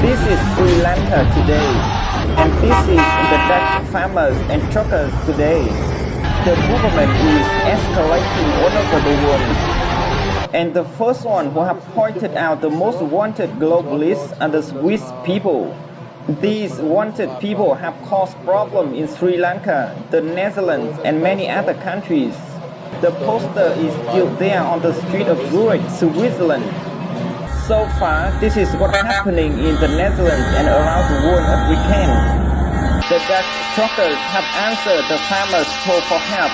This is Sri Lanka today, and this is the Dutch farmers and truckers today. The movement is escalating all over the world. And the first one who have pointed out the most wanted globalists are the Swiss people. These wanted people have caused problems in Sri Lanka, the Netherlands, and many other countries. The poster is still there on the street of Zurich, Switzerland. So far, this is what's happening in the Netherlands and around the world every weekend. The Dutch truckers have answered the farmers' call for help,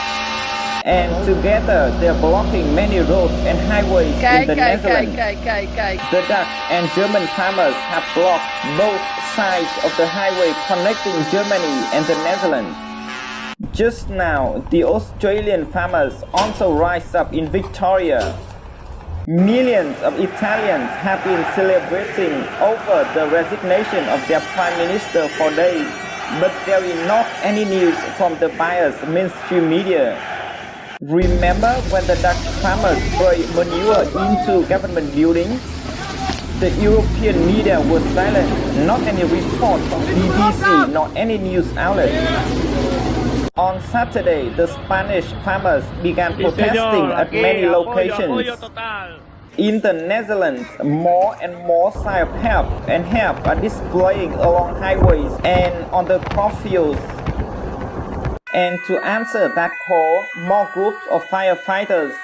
and together they're blocking many roads and highways in the Netherlands. The Dutch and German farmers have blocked both sides of the highway connecting Germany and the Netherlands. Just now, the Australian farmers also rise up in Victoria. Millions of Italians have been celebrating over the resignation of their prime minister for days, but there is not any news from the biased mainstream media. Remember when the Dutch farmers spray manure into government buildings? The European media was silent, not any report from BBC nor any news outlet. On Saturday, the Spanish farmers began protesting at many locations. In the Netherlands, more and more signs of help are displaying along highways and on the crop fields. And to answer that call, more groups of firefighters,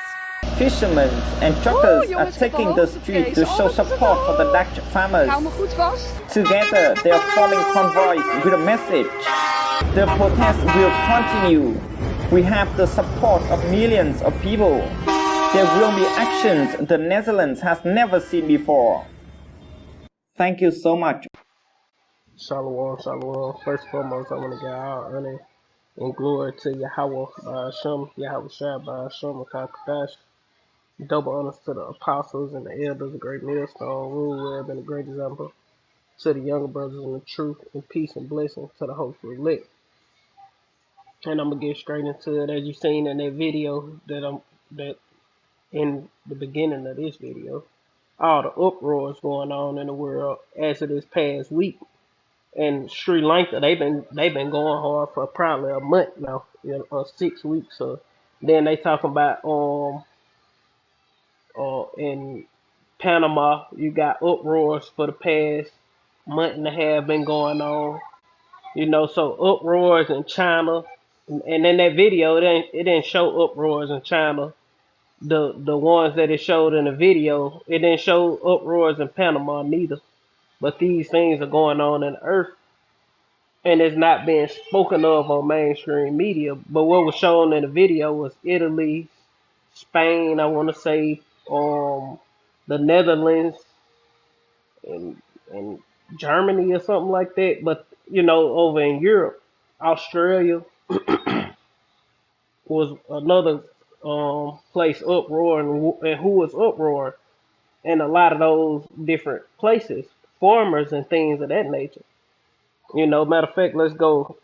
fishermen and truckers are taking the street to show support for the Dutch farmers. Together, they are forming convoys with a message. The protest will continue. We have the support of millions of people. There will be actions the Netherlands has never seen before. Thank you so much. Shalom, shalom. First and foremost, I want to give all honor and glory to Yahweh Ba'ashem, Yahweh Shai Ba'ashem, Kadash. Double honors to the apostles and the elders, the great millstone, rule web, and the great example. To the younger brothers in the truth, and peace and blessing to the hopeful elect. And I'm gonna get straight into it, as you seen in that video that in the beginning of this video. All the uproars going on in the world as of this past week. And Sri Lanka, they've been going hard for probably a month now, or 6 weeks. So then they talking about in Panama, you got uproars for the past month and a half been going on. So uproars in China, and in that video, it didn't show uproars in China. The ones that it showed in the video, it didn't show uproars in Panama neither. But these things are going on in the earth, and it's not being spoken of on mainstream media. But what was shown in the video was Italy, Spain, I want to say, the Netherlands, and Germany or something like that. But over in Europe, Australia was another place uproar, and who was uproar in a lot of those different places, farmers and things of that nature. Matter of fact, let's go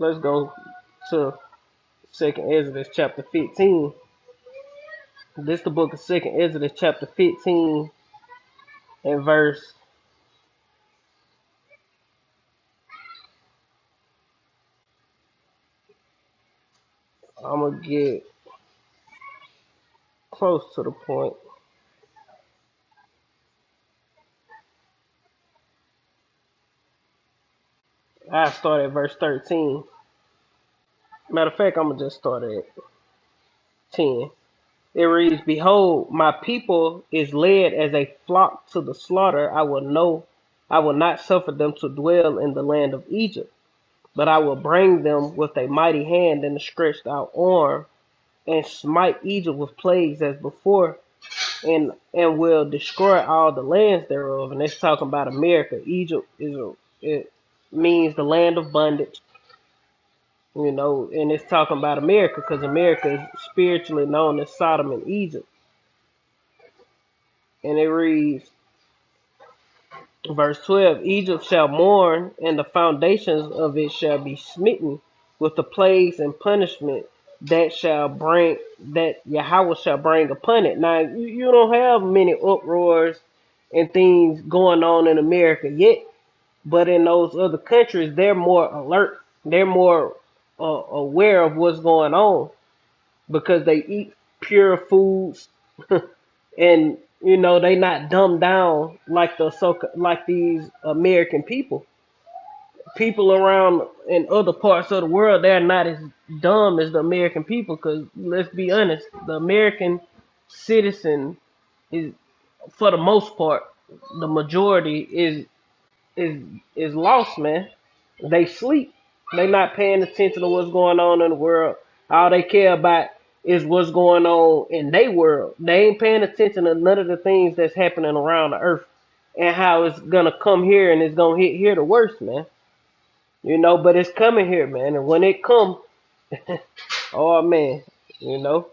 to Second Exodus chapter 15. This is the book of Second Exodus chapter 15 and verse. I'm gonna get close to the point. I start at verse 13. Matter of fact, I'm gonna just start at 10. It reads, "Behold, my people is led as a flock to the slaughter. I will not suffer them to dwell in the land of Egypt, but I will bring them with a mighty hand and a stretched out arm, and smite Egypt with plagues as before, and will destroy all the lands thereof." And it's talking about America. Egypt it means the land of bondage, and it's talking about America because America is spiritually known as Sodom and Egypt. And it reads, verse 12, "Egypt shall mourn, and the foundations of it shall be smitten with the plagues and punishment that Yahweh shall bring upon it." Now, you don't have many uproars and things going on in America yet, But in those other countries, they're more alert. They're more aware of what's going on because they eat pure foods, and they not dumbed down like like these American people. People around in other parts of the world, they're not as dumb as the American people. Because let's be honest, the American citizen is, for the most part, the majority is is lost, man. They sleep. They not paying attention to what's going on in the world. All they care about is what's going on in their world. They ain't paying attention to none of the things that's happening around the earth and how it's gonna come here and it's gonna hit here the worst, man. But it's coming here, man. And when it come, oh man, you know,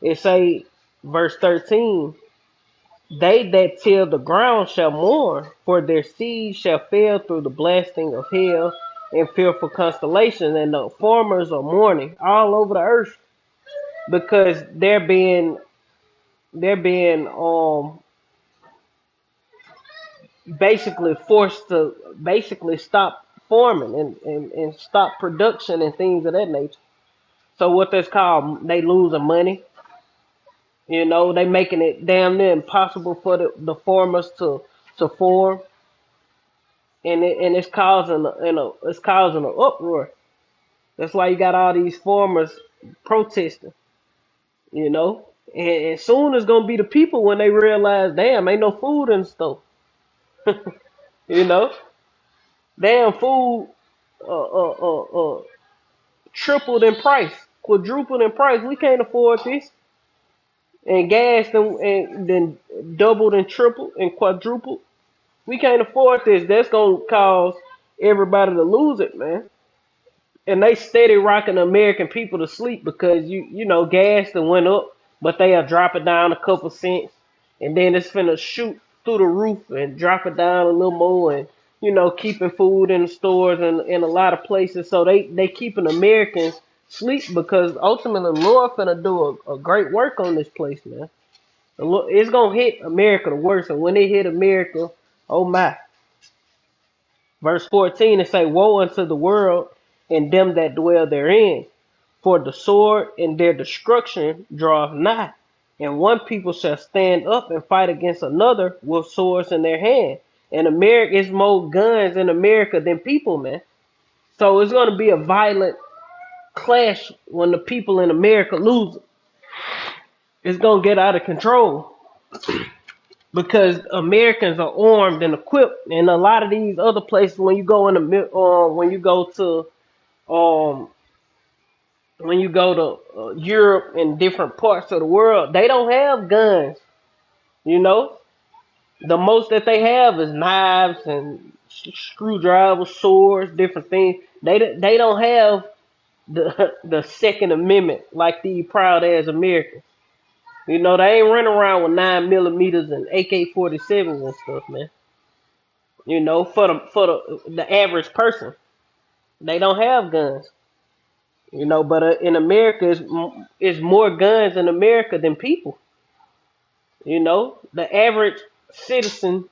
it say verse 13. They that till the ground shall mourn, for their seed shall fail through the blasting of hell and fearful constellation, and the farmers are mourning all over the earth because they're being basically forced to basically stop farming and stop production and things of that nature. So what that's called, they losing money. They making it damn near impossible for the farmers to farm, and it's causing it's causing an uproar. That's why you got all these farmers protesting. You know, and soon it's gonna be the people when they realize, damn, ain't no food in the store. You know, damn food tripled in price, quadrupled in price. We can't afford this. And gas and then doubled and tripled and quadrupled. We can't afford this. That's gonna cause everybody to lose it, man. And they steady rocking the American people to sleep because gas that went up, but they'll drop it down a couple cents, and then it's finna shoot through the roof and drop it down a little more, and keeping food in the stores and in a lot of places. So they keeping Americans sleep because ultimately the Lord finna do a great work on this place, man. It's gonna hit America the worst, and when it hit America, oh my. Verse 14 it say, woe unto the world and them that dwell therein, for the sword and their destruction draweth nigh. And one people shall stand up and fight against another with swords in their hand. And America is more guns in America than people, man. So it's gonna be a violent clash when the people in America lose it. It's gonna get out of control because Americans are armed and equipped, and a lot of these other places, when you go in the when you go to um Europe and different parts of the world, they don't have guns. You know, the most that they have is knives and screwdrivers, swords, different things. They don't have the Second Amendment like these proud as Americans. They ain't running around with 9 millimeters and AK-47s and stuff, man. For the average person, they don't have guns. But in America, it's more guns in America than people. The average citizen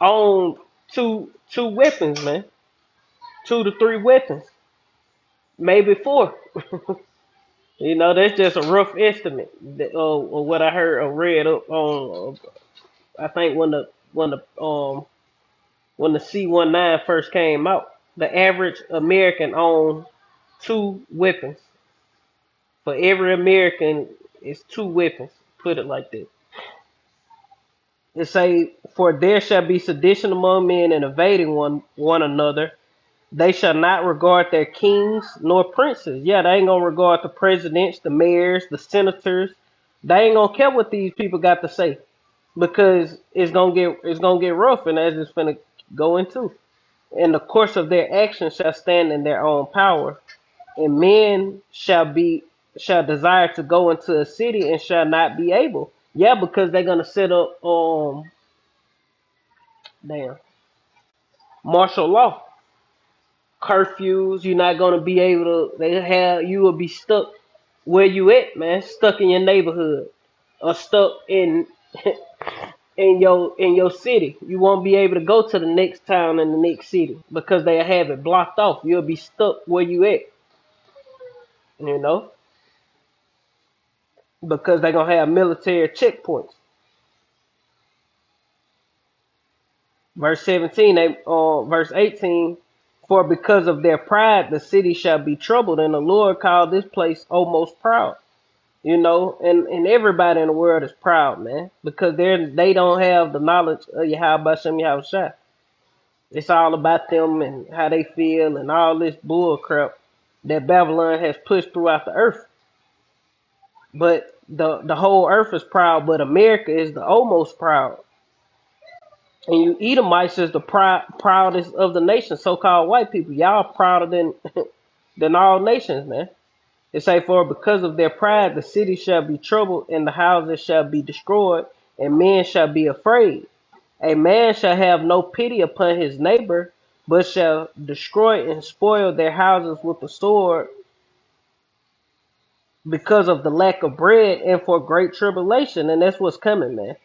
owns two weapons, man, 2 to 3 weapons, maybe 4. That's just a rough estimate of what I heard or read up on. I think when the C-19 first came out, the average American owned 2 weapons. For every American, it's 2 weapons. Put it like that. It say, for there shall be sedition among men and invading one another. They shall not regard their kings nor princes. Yeah, they ain't gonna regard the presidents, the mayors, the senators. They ain't gonna care what these people got to say because it's gonna get rough, and as it's gonna go into. And the course of their actions shall stand in their own power, and men shall desire to go into a city and shall not be able. Yeah, because they're gonna set up damn martial law, curfews. You're not gonna be able to. You will be stuck where you at, man. Stuck in your neighborhood or stuck in in your city. You won't be able to go to the next town in the next city because they have it blocked off. You'll be stuck where you at, you know, because they're gonna have military checkpoints. Verse 17, verse 18, for because of their pride the city shall be troubled, and the Lord called this place almost proud. You know, and everybody in the world is proud, man, because they don't have the knowledge of Yahweh Shem Yahweh. It's all about them and how they feel and all this bull crap that Babylon has pushed throughout the earth. But the whole earth is proud, but America is the almost proud. And you Edomites is the proudest of the nations, so-called white people. Y'all prouder than than all nations, man. It say, for because of their pride, the city shall be troubled, and the houses shall be destroyed, and men shall be afraid. A man shall have no pity upon his neighbor, but shall destroy and spoil their houses with the sword because of the lack of bread and for great tribulation. And that's what's coming, man.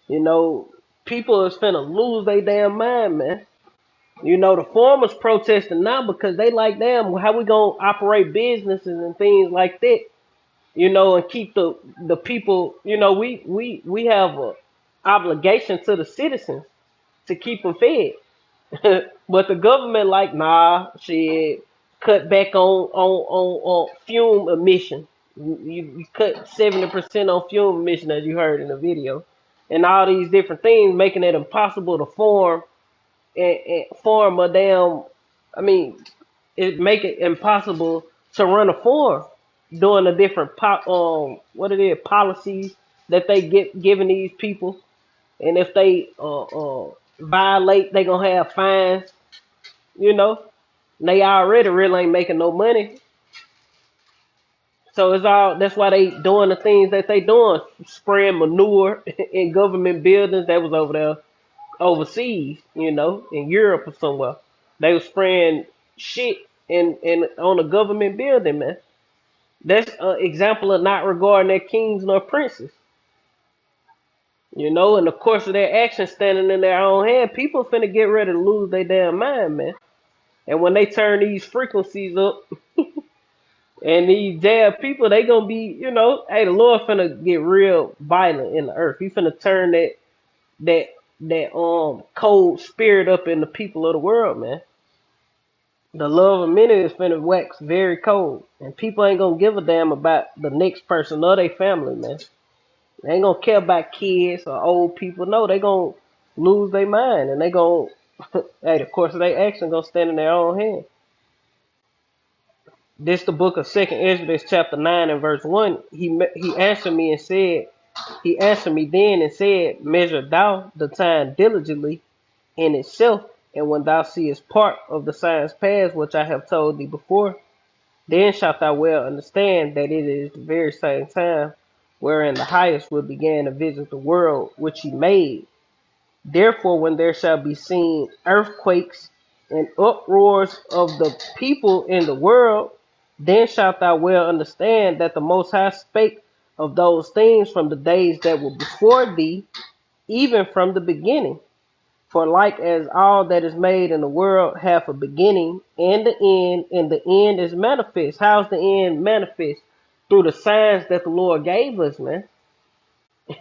You know, people is finna lose their damn mind, man. You know, the farmers protesting now because they like, damn, how we gonna operate businesses and things like that, you know, and keep the people, you know, we have a obligation to the citizens to keep them fed. But the government like, nah, shit, cut back on fume emission. You cut 70% on fume emission, as you heard in the video, and all these different things, making it impossible to form and form a damn. I mean, it make it impossible to run a farm doing the different what it is policies that they get giving these people, and if they violate, they gonna have fines. You know, they already really ain't making no money. So it's all that's why they doing the things that they doing, spraying manure in government buildings. That was over there overseas, you know, in Europe or somewhere. They was spraying shit in on a government building, man. That's an example of not regarding their kings nor princes. You know, in the course of their actions standing in their own hand, people finna get ready to lose their damn mind, man. And when they turn these frequencies up and these damn people, they gonna be, you know, hey, the Lord finna get real violent in the earth. He finna turn that that cold spirit up in the people of the world, man. The love of many is finna wax very cold, and people ain't gonna give a damn about the next person or their family, man. They ain't gonna care about kids or old people. No, they gonna lose their mind, and they gonna, hey, the course of their action gonna stand in their own hand. This the book of Second Ezra, chapter 9 and verse 1. He answered me and said, he answered me then and said, measure thou the time diligently in itself, and when thou seest part of the signs past which I have told thee before, then shalt thou well understand that it is the very same time wherein the highest will begin to visit the world which he made. Therefore, when there shall be seen earthquakes and uproars of the people in the world, then shalt thou well understand that the Most High spake of those things from the days that were before thee, even from the beginning. For like as all that is made in the world hath a beginning and the end is manifest. How's the end manifest? Through the signs that the Lord gave us, man.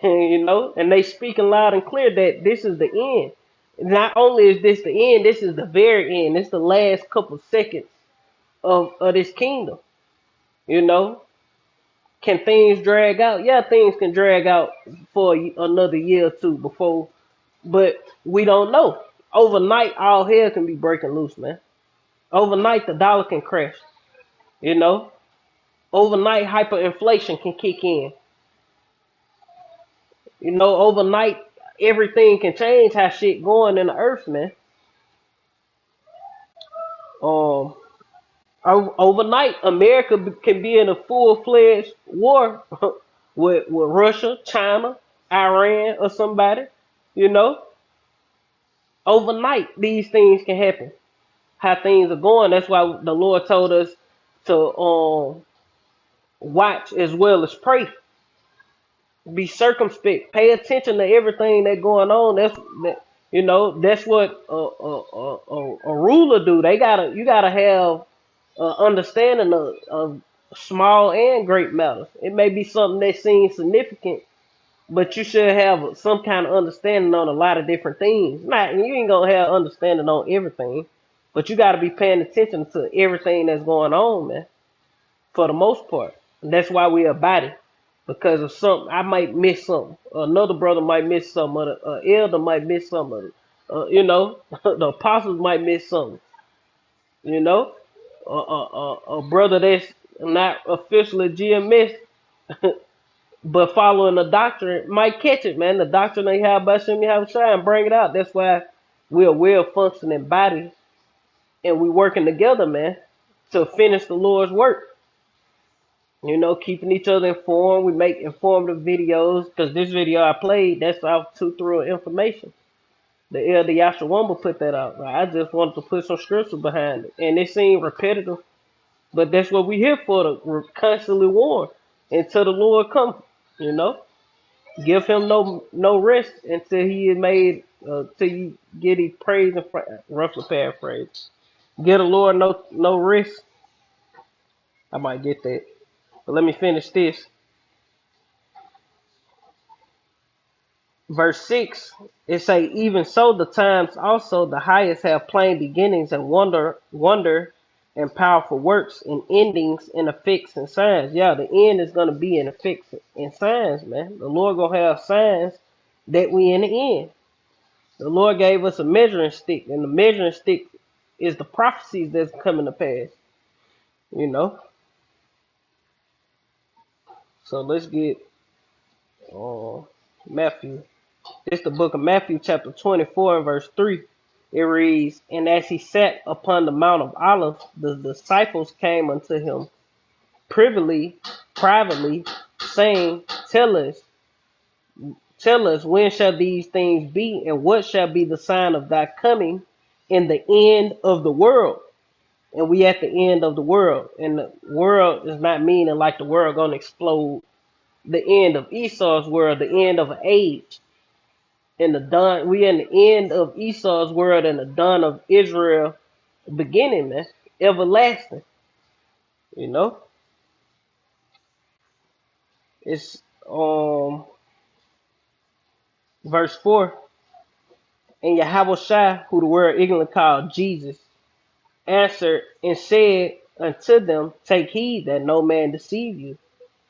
You know, and they speaking loud and clear that this is the end. Not only is this the end, this is the very end. It's the last couple seconds of this kingdom. You know, can things drag out? Yeah, things can drag out for another year or two before, but we don't know. Overnight, all hell can be breaking loose, man. Overnight, the dollar can crash. You know, overnight, hyperinflation can kick in. You know, overnight, everything can change how shit going in the earth, man. Um, Overnight, America can be in a full-fledged war with Russia, China, Iran, or somebody. You know, overnight, these things can happen. How things are going. That's why the Lord told us to watch as well as pray. Be circumspect. Pay attention to everything that's going on. That's what a ruler do. You gotta have understanding of small and great matters. It may be something that seems significant, but you should have some kind of understanding on a lot of different things. Not you ain't gonna have understanding on everything, but you gotta be paying attention to everything that's going on, man. For the most part, and that's why we a body. Because of something, I might miss something. Another brother might miss something. Or the elder might miss something. The apostles might miss something. You know, a brother that's not officially GMS, but following the doctrine might catch it, man. The doctrine they have by Shem Yahushua and bring it out. That's why we're a well functioning body and we working together, man, to finish the Lord's work. Keeping each other informed. We make informative videos because this video I played, that's our tutorial information. The elder Yashawamba put that out. I just wanted to put some scripture behind it, and it seemed repetitive, but that's what we here for, to constantly warn until the Lord come. You know, give him no rest until he is made, till you get his praise and roughly paraphrase. Get the Lord no rest. I might get that, but let me finish this. Verse 6, it say, even so the times also the highest have plain beginnings and wonder and powerful works and endings and effects and signs. Yeah, the end is gonna be in effects and signs, man. The Lord gonna have signs that we in the end. The Lord gave us a measuring stick, and the measuring stick is the prophecies that's coming to pass. You know. So let's get Matthew. This is the book of Matthew, chapter 24, and verse 3. It reads, and as he sat upon the Mount of Olives, the disciples came unto him privately, saying, Tell us, when shall these things be, and what shall be the sign of thy coming in the end of the world? And we at the end of the world. And the world is not meaning like the world gonna explode. The end of Esau's world, the end of an age. In the dawn, we in the end of Esau's world and the dawn of Israel beginning, man. Everlasting. You know? It's verse 4. And Yahweh who the world ignorantly called Jesus, answered and said unto them, take heed that no man deceive you.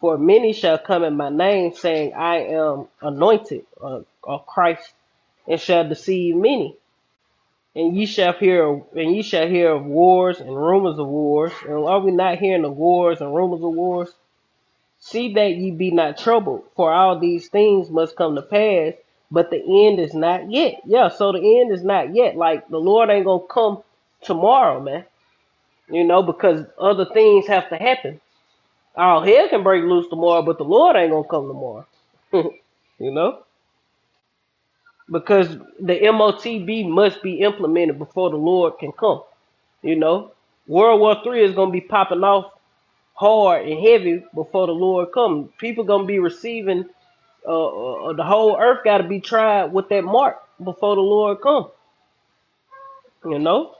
For many shall come in my name, saying, I am anointed, or Christ, and shall deceive many. And ye shall hear of wars and rumors of wars. And are we not hearing of wars and rumors of wars? See that ye be not troubled, for all these things must come to pass, but the end is not yet. Yeah, so the end is not yet. Like the Lord ain't gonna come tomorrow, man. Because other things have to happen. All hell can break loose tomorrow, but the Lord ain't gonna come tomorrow. you know? Because the MOTB must be implemented before the Lord can come. World War III is gonna be popping off hard and heavy before the Lord comes. People gonna be receiving. The whole earth got to be tried with that mark before the Lord come. You know.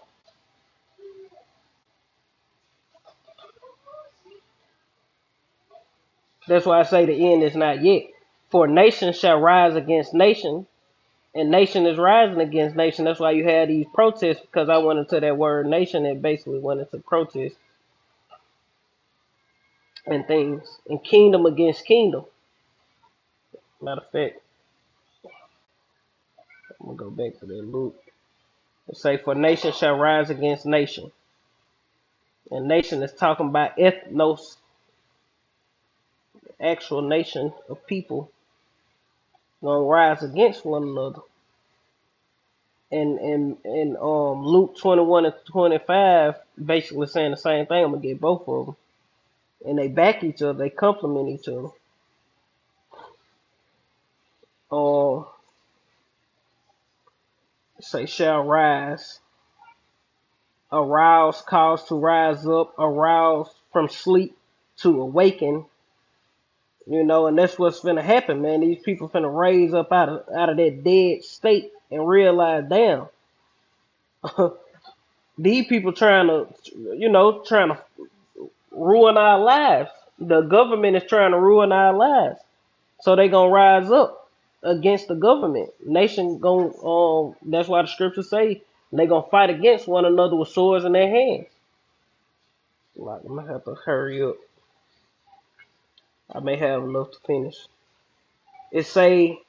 That's why I say the end is not yet. For nation shall rise against nation, and nation is rising against nation. That's why you had these protests, because I went into that word nation and basically went into protest and things. And kingdom against kingdom. Matter of fact, I'm going to go back to that Luke. It say, for nation shall rise against nation. And nation is talking about ethnos, actual nation of people, gonna rise against one another. And Luke 21 and 25 basically saying the same thing. I'm gonna get both of them, and they back each other. They complement each other. Say shall rise, arouse, cause to rise up, arouse from sleep to awaken, You know, and that's what's finna happen, man. These people finna raise up out of that dead state and realize, damn, these people trying to, trying to ruin our lives. The government is trying to ruin our lives, so they gonna rise up against the government. Nation gonna, that's why the scriptures say they gonna fight against one another with swords in their hands. Like, I'm gonna have to hurry up. I may have enough to finish. It say,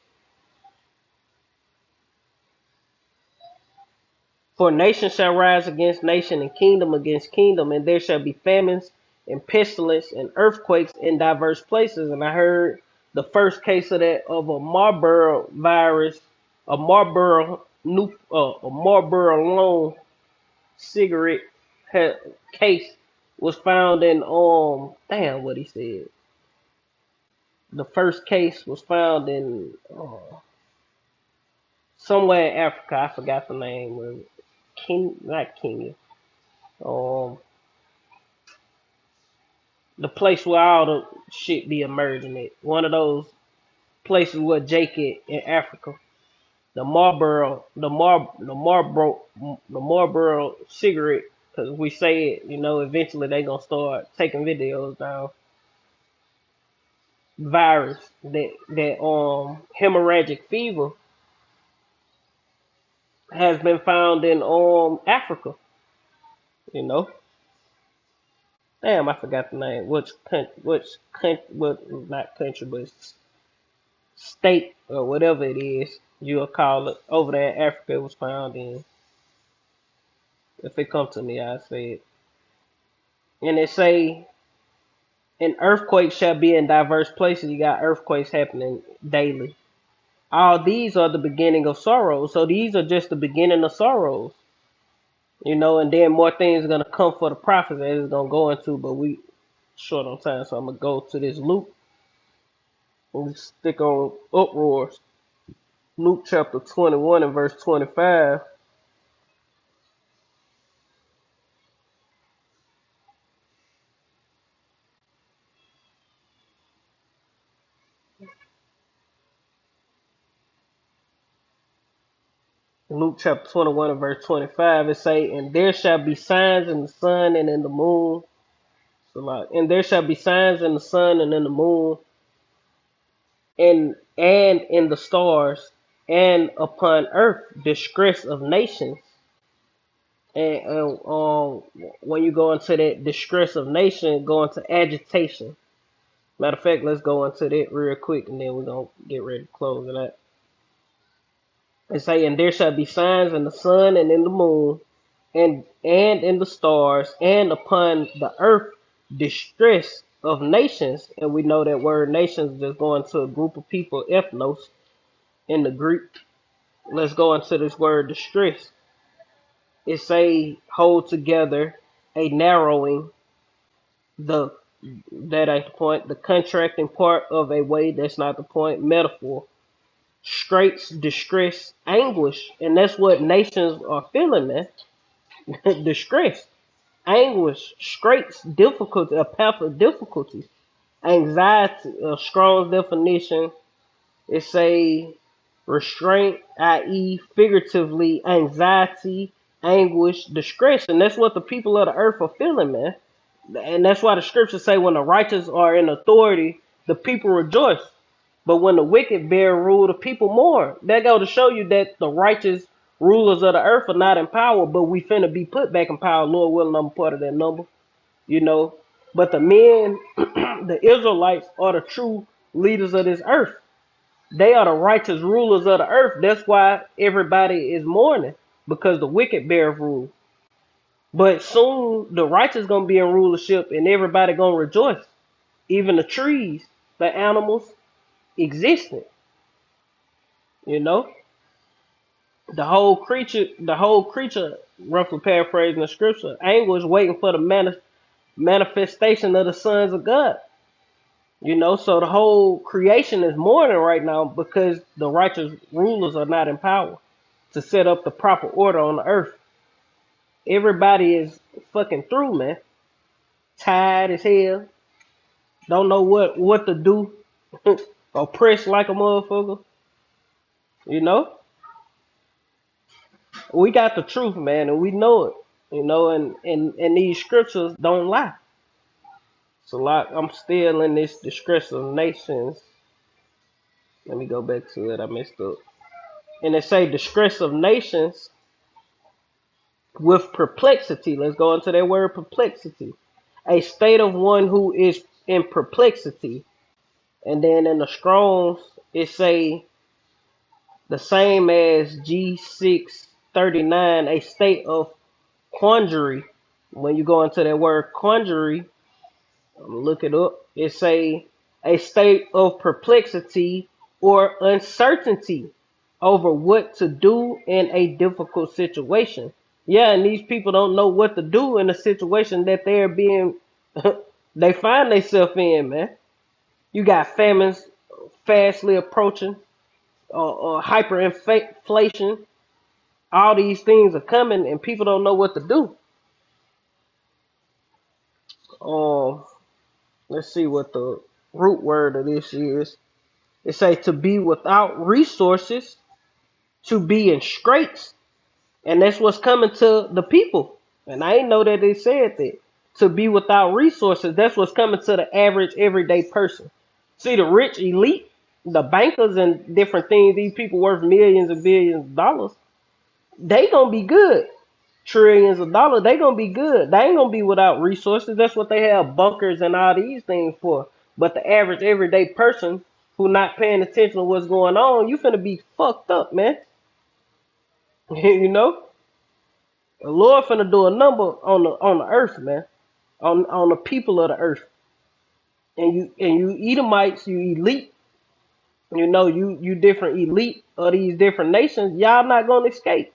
for nation shall rise against nation, and kingdom against kingdom, and there shall be famines and pestilence and earthquakes in diverse places. And I heard the first case of that, of a Marlboro virus, a Marlboro long cigarette case was found in, damn, what he said. The first case was found in somewhere in Africa. I forgot the name. Not Kenya. Um, the place where all the shit be emerging at. One of those places where Jake in Africa. The Marlboro cigarette. Because we say it, eventually they gonna start taking videos down. Virus that hemorrhagic fever has been found in Africa. You know, damn, I forgot the name. What, not country, but state or whatever it is you'll call it over there in Africa it was found in. If it come to me, I say it. And it say an earthquake shall be in diverse places. You got earthquakes happening daily. All these are the beginning of sorrows. So these are just the beginning of sorrows. And then more things are gonna come for the prophets as it's gonna go into, but we short on time, so I'm gonna go to this Luke and we stick on uproars. Luke chapter 21 and verse 25. Luke chapter 21 and verse 25, it say, and there shall be signs in the sun and in the moon. So like, and there shall be signs in the sun and in the moon, and in the stars, and upon earth distress of nations. And when you go into that distress of nation, go into agitation. Matter of fact, let's go into that real quick, and then we're gonna get ready to close it out. It say, and there shall be signs in the sun and in the moon, and in the stars, and upon the earth distress of nations. And we know that word nations is just going to a group of people, ethnos in the Greek. Let's go into this word distress. It say hold together, a narrowing, the that ain't the point, the contracting part of a way, that's not the point, metaphor. Straits, distress, anguish, and that's what nations are feeling, man. Distress, anguish, straits, difficulty, a path of difficulty, anxiety, a strong definition. It's a restraint, i.e., figuratively, anxiety, anguish, distress, and that's what the people of the earth are feeling, man. And that's why the scriptures say when the righteous are in authority, the people rejoice. But when the wicked bear rule, the people mourn. That go to show you that the righteous rulers of the earth are not in power, but we finna be put back in power. Lord willing, I'm part of that number, you know. But the men, the Israelites, are the true leaders of this earth. They are the righteous rulers of the earth. That's why everybody is mourning, because the wicked bear rule. But soon the righteous gonna be in rulership, and everybody gonna rejoice. Even the trees, the animals, existing. You know, the whole creature, roughly paraphrasing the scripture, anguish waiting for the manifestation of the sons of God. You know, so the whole creation is mourning right now because the righteous rulers are not in power to set up the proper order on the earth. Everybody is fucking through, man. Tired as hell. Don't know what to do. oppressed like a motherfucker. You know, we got the truth, man, and we know it. You know, and these scriptures don't lie. So like, I'm still in this distress of nations. Let me go back to it. I messed up. And it say distress of nations with perplexity. Let's go into that word perplexity. A state of one who is in perplexity. And then in the Strongs, it say the same as G639, a state of quandary. When you go into that word quandary, look it up. It say a state of perplexity or uncertainty over what to do in a difficult situation. Yeah, and these people don't know what to do in a situation that they're being they find themselves in, man. You got famines fastly approaching, hyperinflation. All these things are coming, and people don't know what to do. Um, let's see what the root word of this is. It say to be without resources, to be in straits, and that's what's coming to the people. And I didn't know that they said that. To be without resources, that's what's coming to the average everyday person. See, the rich elite, the bankers and different things, these people worth millions and billions of dollars, they gonna be good. Trillions of dollars, they gonna be good. They ain't gonna be without resources. That's what they have bunkers and all these things for. But the average everyday person who not paying attention to what's going on, you finna be fucked up, man. You know, the Lord finna do a number on the earth, man, on the people of the earth. And you Edomites, you elite, you know, you different elite of these different nations. Y'all not gonna escape.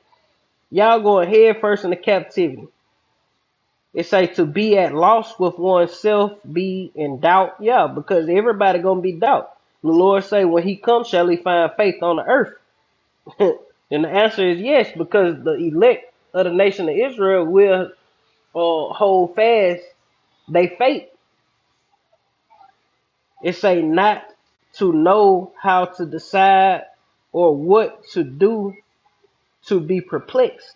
Y'all going head first into captivity. It say to be at loss with oneself, be in doubt. Yeah, because everybody gonna be doubt. The Lord say when He comes, shall He find faith on the earth? And the answer is yes, because the elect of the nation of Israel will hold fast they faith. It say not to know how to decide or what to do, to be perplexed.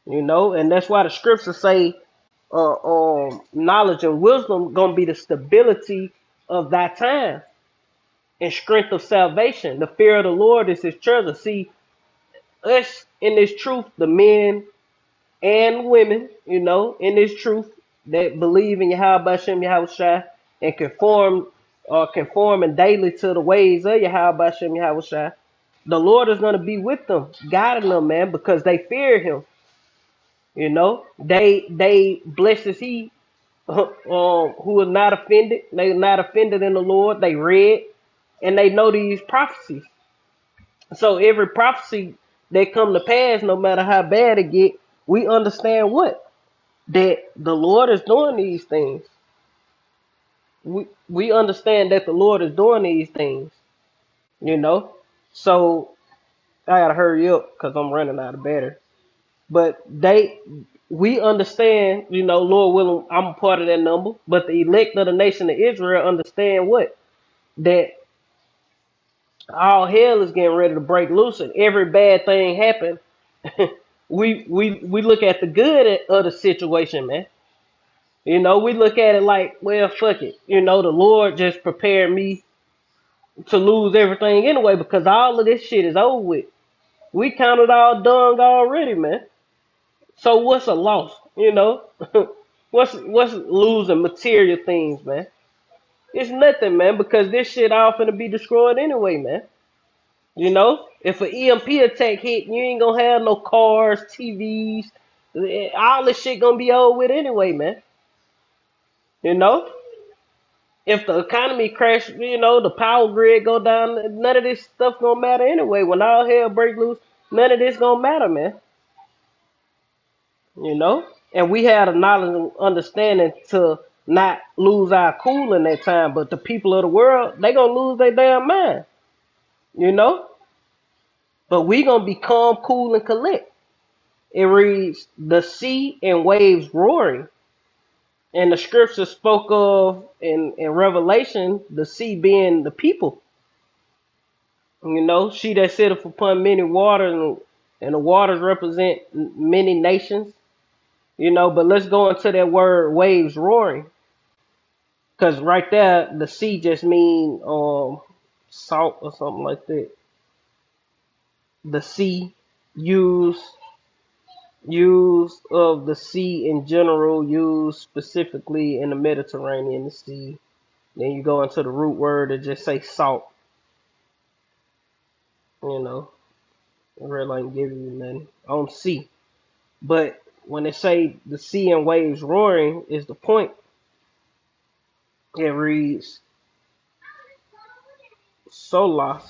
You know, and that's why the scriptures say knowledge and wisdom gonna be the stability of thy time and strength of salvation. The fear of the Lord is His treasure. See, us in this truth, the men and women, you know, in this truth that believe in Yahweh Hashem Yahweh Shai and conforming daily to the ways of Yahweh Hashem Yahweh Shai, the Lord is gonna be with them, guiding them, man, because they fear Him. You know, they blessed is He who is not offended. They are not offended in the Lord. They read and they know these prophecies. So every prophecy that come to pass, no matter how bad it get, we understand what that the Lord is doing these things. We understand that the Lord is doing these things. You know, so I gotta hurry up because I'm running out of battery. But we understand, you know, Lord willing, I'm a part of that number. But the elect of the nation of Israel understand what that all hell is getting ready to break loose, and every bad thing happen. We look at the good of the situation, man. You know, we look at it like, well, fuck it. You know, the Lord just prepared me to lose everything anyway because all of this shit is over with. We counted all done already, man. So what's a loss? You know, what's losing material things, man? It's nothing, man, because this shit all finna be destroyed anyway, man. You know, if an EMP attack hit, you ain't gonna have no cars, TVs, all this shit gonna be over with anyway, man. You know, if the economy crash, you know, the power grid go down, none of this stuff gonna matter anyway. When all hell break loose, none of this gonna matter, man. You know, and we had a knowledge and understanding to not lose our cool in that time, but the people of the world, they gonna lose their damn mind. You know, but we gonna be calm, cool, and collect. It reads, the sea and waves roaring. And the scripture spoke of in Revelation the sea being the people. You know, she that sitteth upon many waters, and the waters represent many nations. You know, but let's go into that word waves roaring, because right there the sea just mean salt or something like that. The sea used of the sea in general, used specifically in the Mediterranean Sea. Then you go into the root word and just say salt. You know, it really ain't giving you nothing on sea. But when they say the sea and waves roaring is the point, it reads solos,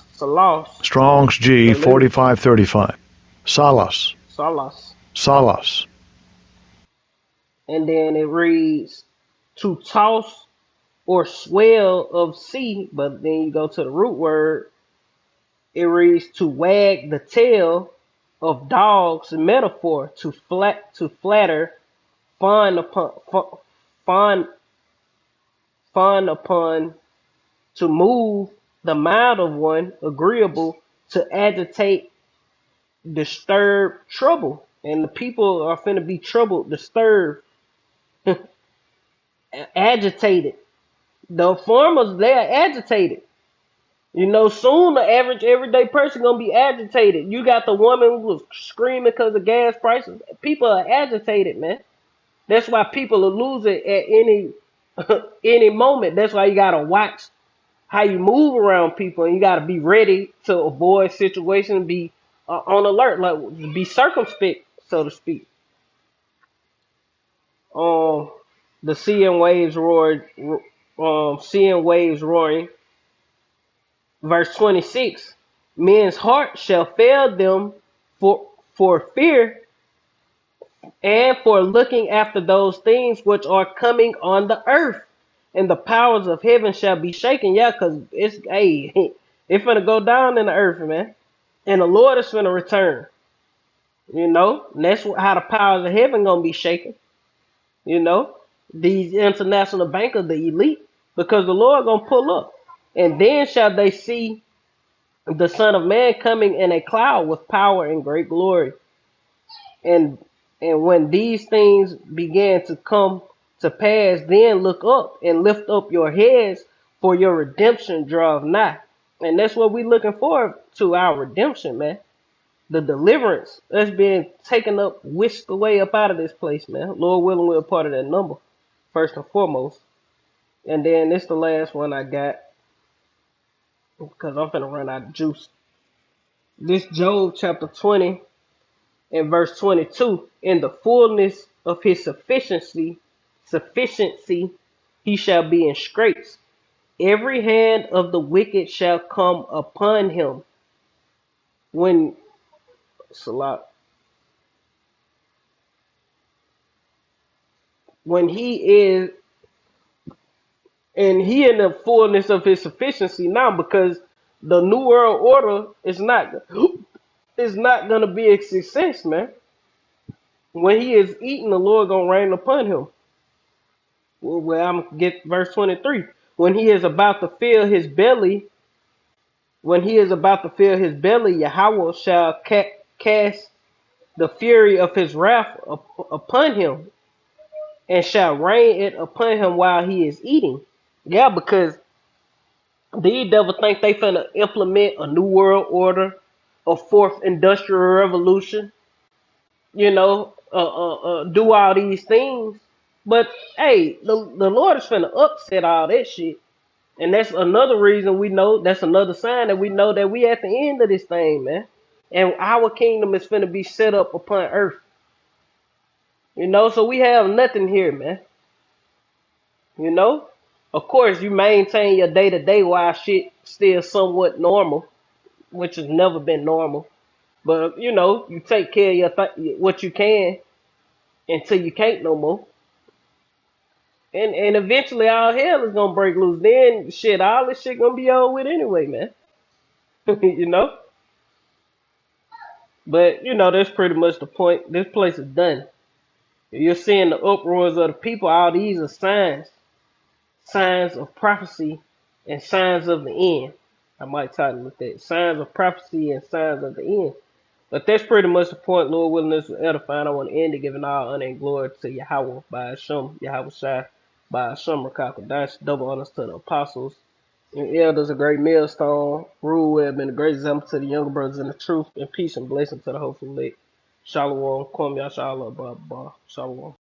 Strong's G hallelujah, 4535. Salas. solos. Salas. And then it reads to toss or swell of sea, but then you go to the root word, it reads to wag the tail of dogs, metaphor to flatter, fawn upon, fawn, fawn upon, to move the mind of one, agreeable, to agitate, disturb, trouble. And the people are finna be troubled, disturbed, agitated. The farmers, they are agitated. You know, soon the average everyday person gonna be agitated. You got the woman who was screaming because of gas prices. People are agitated, man. That's why people are losing at any any moment. That's why you gotta watch how you move around people, and you gotta be ready to avoid situations. Be on alert, like be circumspect, so to speak. Um, the sea and waves roared. Sea and waves roaring. Verse 26, men's heart shall fail them for fear and for looking after those things which are coming on the earth, and the powers of heaven shall be shaken. Yeah, because it's, hey, it's finna go down in the earth, man. And the Lord is finna return. You know, and that's how the powers of heaven gonna be shaken. You know, these international bankers, the elite, because the Lord gonna pull up. And then shall they see the Son of Man coming in a cloud with power and great glory. And when these things began to come to pass, then look up and lift up your heads, for your redemption draweth nigh. And that's what we looking forward to, our redemption, man. The deliverance that's being taken up, whisked away up out of this place, man. Lord willing, we're a part of that number, first and foremost. And then this the last one I got, because I'm finna run out of juice. This Job chapter 20 in verse 22, in the fullness of his sufficiency, he shall be in straits. Every hand of the wicked shall come upon him. When Salat, when he is, and he in the fullness of his sufficiency now, because the new world order is not gonna be a success, man. When he is eating, the Lord gonna rain upon him. Well, I'm gonna get verse 23. When he is about to fill his belly, Yahweh shall cast the fury of his wrath upon him, and shall rain it upon him while he is eating. Yeah, because these devils think they finna implement a new world order, a fourth industrial revolution, do all these things. But hey, the Lord is finna upset all that shit. And that's another reason we know, that's another sign that we know that we at the end of this thing, man. And our kingdom is finna be set up upon earth. So we have nothing here, man. You know? Of course, you maintain your day to day while shit still somewhat normal, which has never been normal. But you take care of what you can until you can't no more. And eventually all hell is gonna break loose. Then shit, all this shit gonna be over with anyway, man. you know? But that's pretty much the point. This place is done. You're seeing the uproars of the people. All these are signs of prophecy and signs of the end. I might title with that. Signs of prophecy and signs of the end. But that's pretty much the point. Lord willing, this was edifying. I want to end it giving all honor and glory to Yahweh by Hashem, Yahweh Shai, by Hashem, Rakakadash, double honors to the apostles and elders, a great millstone. Rule would have been a great example to the younger brothers in the truth, and peace and blessing to the hopeful elect. Shalom, Kwam Yashala, Shalom.